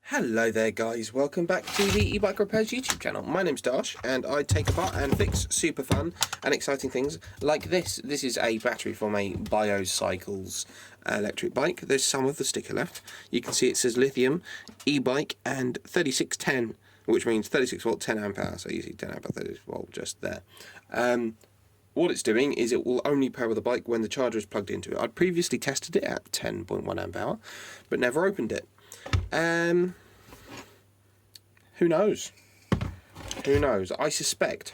Hello there guys, welcome back to the e-bike repairs YouTube channel. My name's Dash and I take apart and fix super fun and exciting things like this. This is a battery from a Bycocyles electric bike. There's some of the sticker left. You can see it says lithium, e-bike and 3610, which means 36 volt 10 amp hour, so you see 10 amp hour 36 volt just there. What it's doing is it will only power the bike when the charger is plugged into it. I'd previously tested it at 10.1 amp hour but never opened it. Who knows? Who knows? I suspect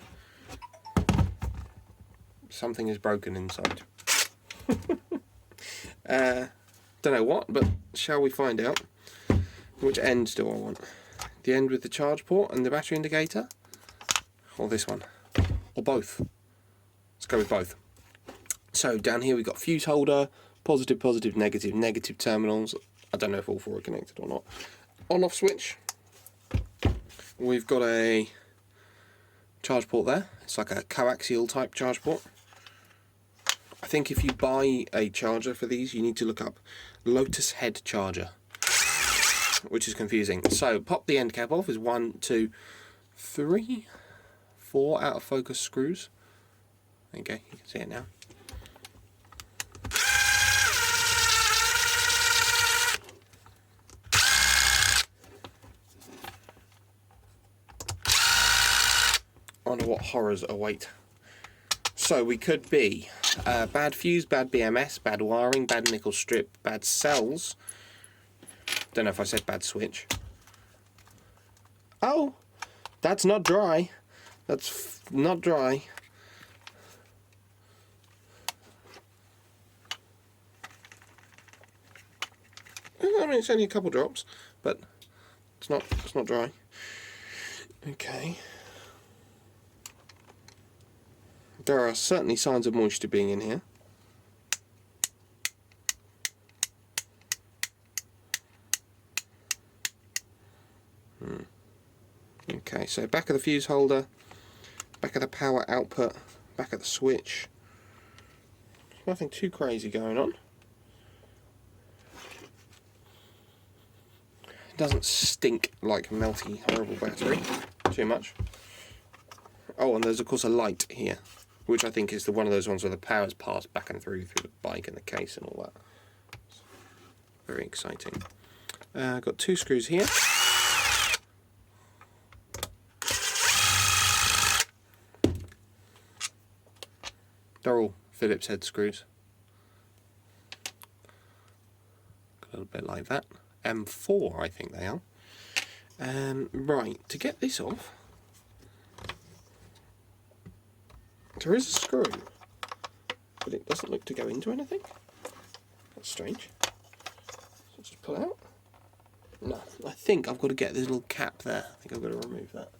something is broken inside. Don't know what, but shall we find out? Which end do I want? The end with the charge port and the battery indicator? Or this one? Or both? Let's go with both. So down here we've got fuse holder, positive, positive, negative, negative terminals. I don't know if all four are connected or not. On-off switch. We've got a charge port there. It's like a coaxial type charge port. I think if you buy a charger for these, you need to look up Lotus Head charger, which is confusing. So pop the end cap off. Is 1, 2, 3, 4 out of focus screws. There you go, you can see it now. I wonder what horrors await. So we could be bad fuse, bad BMS, bad wiring, bad nickel strip, bad cells. Don't know if I said bad switch. Oh, that's not dry. That's not dry. I mean, it's only a couple drops, but it's not dry. Okay. There are certainly signs of moisture being in here. Okay, so back of the fuse holder, back of the power output, back of the switch. Nothing too crazy going on. It doesn't stink like melty, horrible battery too much. Oh, and there's of course a light here, which I think is one of those ones where the power's passed back and through the bike and the case and all that. Very exciting. Got 2 screws here. They're all Phillips head screws. A little bit like that. M4 I think they are. Right, to get this off, there is a screw, but it doesn't look to go into anything. That's strange. So just pull it out. No, I think I've got to get this little cap there. I think I've got to remove that.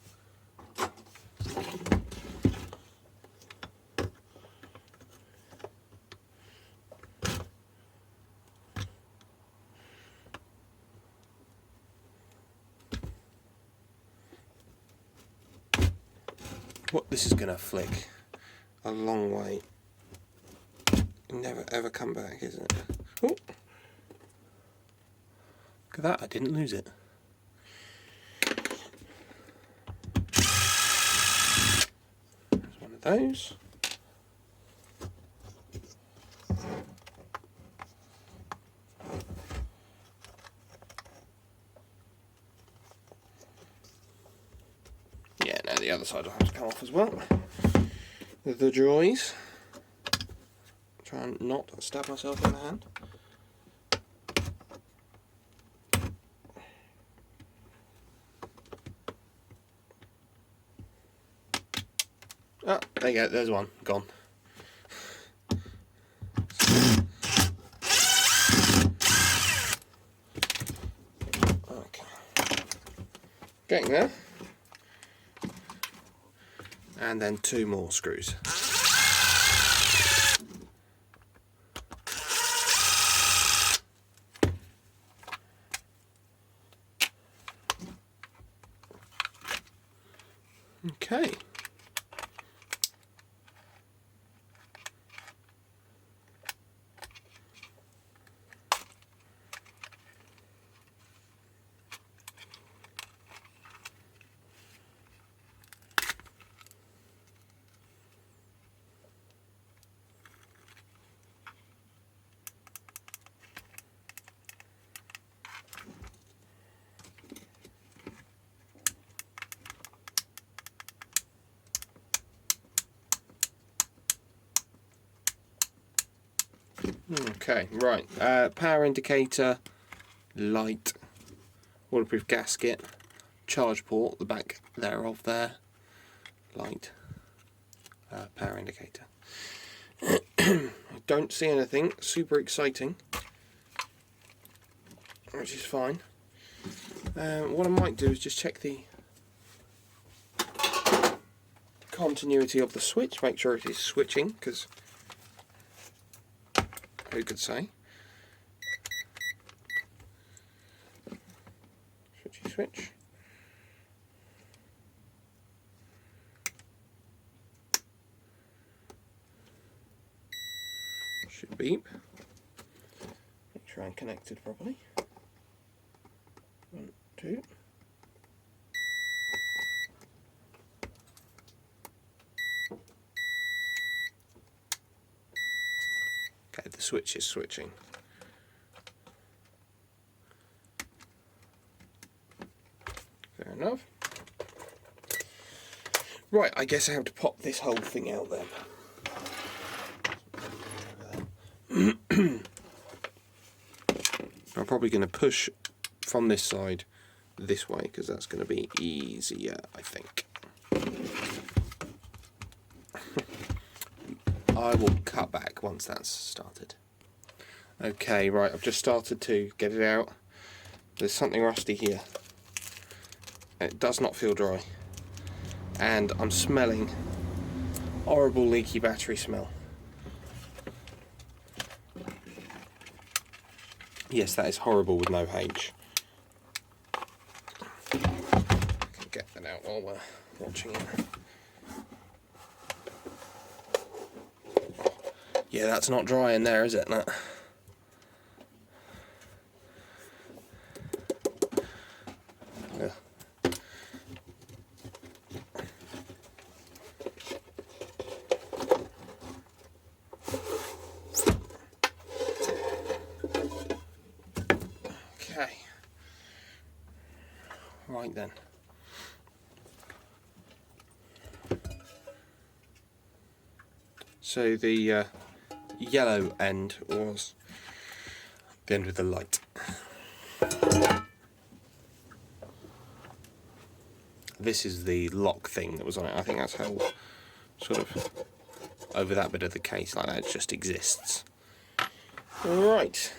What, this is going to flick a long way. Never ever come back, is it? Oh. Look at that, I didn't lose it. There's one of those. Yeah, now the other side will have to come off as well. The joys. Try and not stab myself in the hand. Ah, there you go, there's one, gone. Okay. Getting there. And then 2 more screws. Okay. Okay, right. Power indicator, light, waterproof gasket, charge port, the back thereof there, light, power indicator. I don't see anything super exciting, which is fine. What I might do is just check the continuity of the switch, make sure it is switching, because who could say? Switchy switch. Should beep. Make sure I'm connected properly. 1, 2. Okay, the switch is switching. Fair enough. Right, I guess I have to pop this whole thing out then. I'm probably going to push from this side this way because that's going to be easier, I think. I will cut back once that's started. Okay, right, I've just started to get it out. There's something rusty here. It does not feel dry. And I'm smelling horrible leaky battery smell. Yes, that is horrible with no H. I can get that out while we're watching it. Yeah, that's not dry in there, is it? That. Yeah. Okay. Right then. So the yellow end was the end with the light. This is the lock thing that was on it. I think that's how sort of over that bit of the case like that it just exists. Right.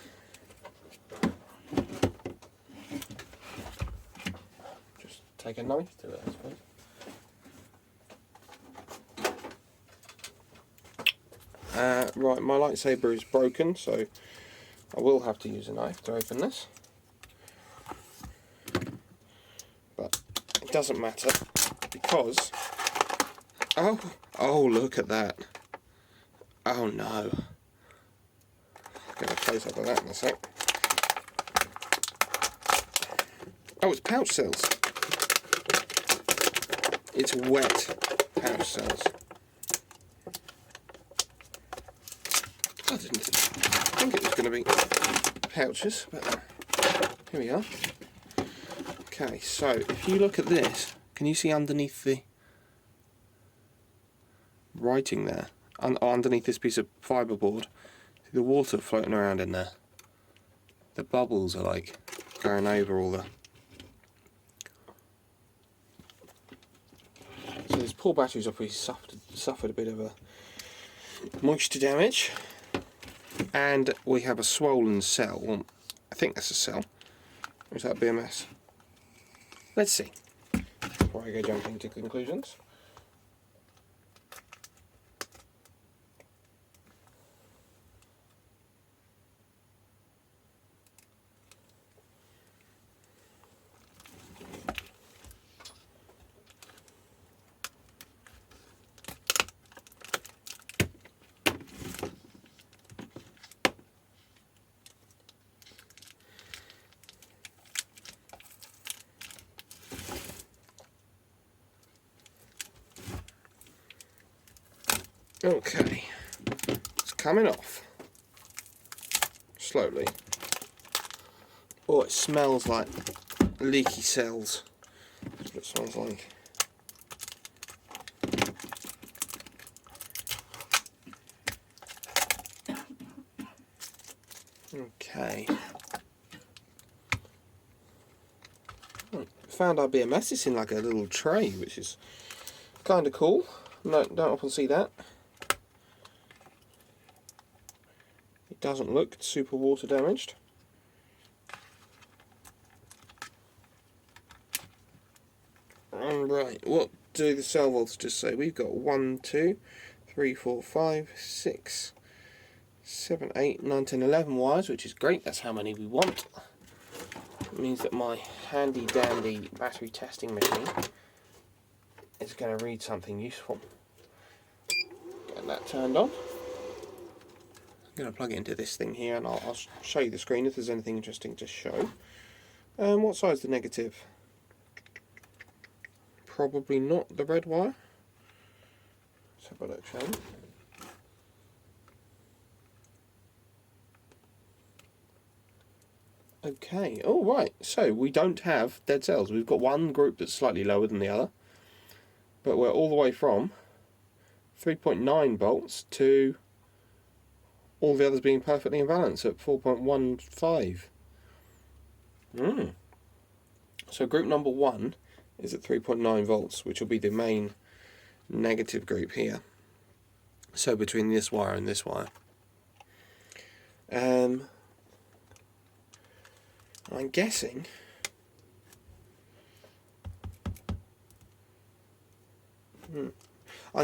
Just take a knife to it, I suppose. Right, my lightsaber is broken, so I will have to use a knife to open this. But it doesn't matter because... Oh, look at that. Oh no. Get a close up of that in a sec. Oh, it's pouch cells. It's wet pouch cells. I didn't think it was going to be pouches, but here we are. Okay, so if you look at this, can you see underneath the writing there? Underneath this piece of fiberboard, see the water floating around in there? The bubbles are like going over all the... So these poor batteries obviously suffered a bit of a moisture damage. And we have a swollen cell. Well, I think that's a cell. Or is that BMS? Let's see. Before I go jumping to conclusions. Okay, it's coming off slowly. Oh, it smells like leaky cells. That's what it smells like. Okay. Found our BMS. It's in like a little tray, which is kind of cool. No, don't often see that. It doesn't look super water damaged. Right, what do the cell voltages say? We've got 1, 2, 3, 4, 5, 6, 7, 8, 9, 10, 11 wires, which is great. That's how many we want. It means that my handy dandy battery testing machine is going to read something useful. Get that turned on. I'm going to plug it into this thing here, and I'll show you the screen if there's anything interesting to show. What size is the negative? Probably not the red wire. Let's have a look, shall we? Okay, all right, so we don't have dead cells. We've got one group that's slightly lower than the other, but we're all the way from 3.9 volts to all the others being perfectly in balance at 4.15. So group number 1 is at 3.9 volts, which will be the main negative group here. So between this wire and this wire. I'm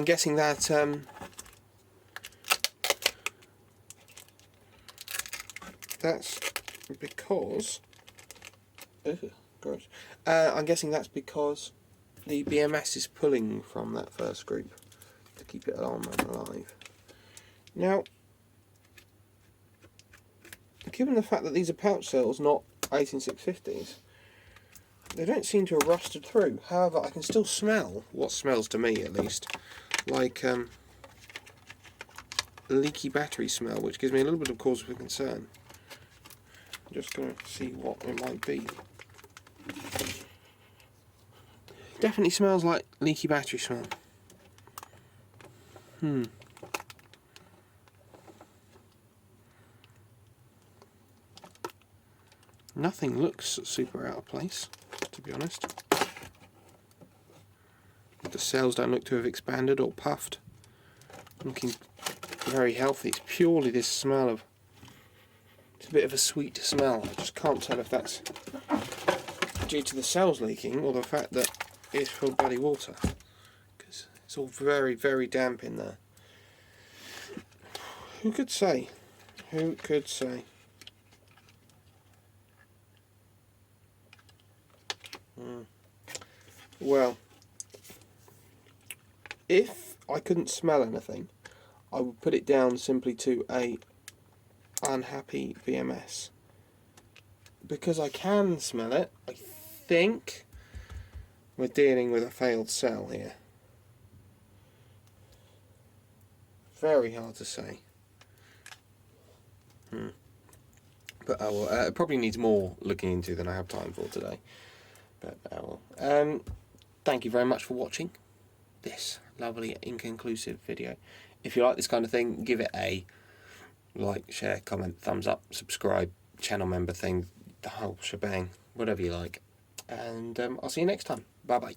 guessing that that's because gross. I'm guessing that's because the BMS is pulling from that first group to keep it on and alive. Now, given the fact that these are pouch cells, not 18650s, they don't seem to have rusted through. However, I can still smell what smells to me, at least, like leaky battery smell, which gives me a little bit of cause for concern. I'm just going to see what it might be. Definitely smells like leaky battery smell. Nothing looks super out of place, to be honest. The cells don't look to have expanded or puffed. Looking very healthy. It's purely this smell of... It's a bit of a sweet smell. I just can't tell if that's due to the cells leaking or the fact that it's full of bloody water. Because it's all very, very damp in there. Who could say? Who could say? Well, if I couldn't smell anything, I would put it down simply to a unhappy BMS. Because I can smell it, I think we're dealing with a failed cell here. Very hard to say. But it probably needs more looking into than I have time for today. But thank you very much for watching this lovely inconclusive video. If you like this kind of thing, give it a like, share, comment, thumbs up, subscribe, channel member thing, the whole shebang, whatever you like. And I'll see you next time. Bye bye.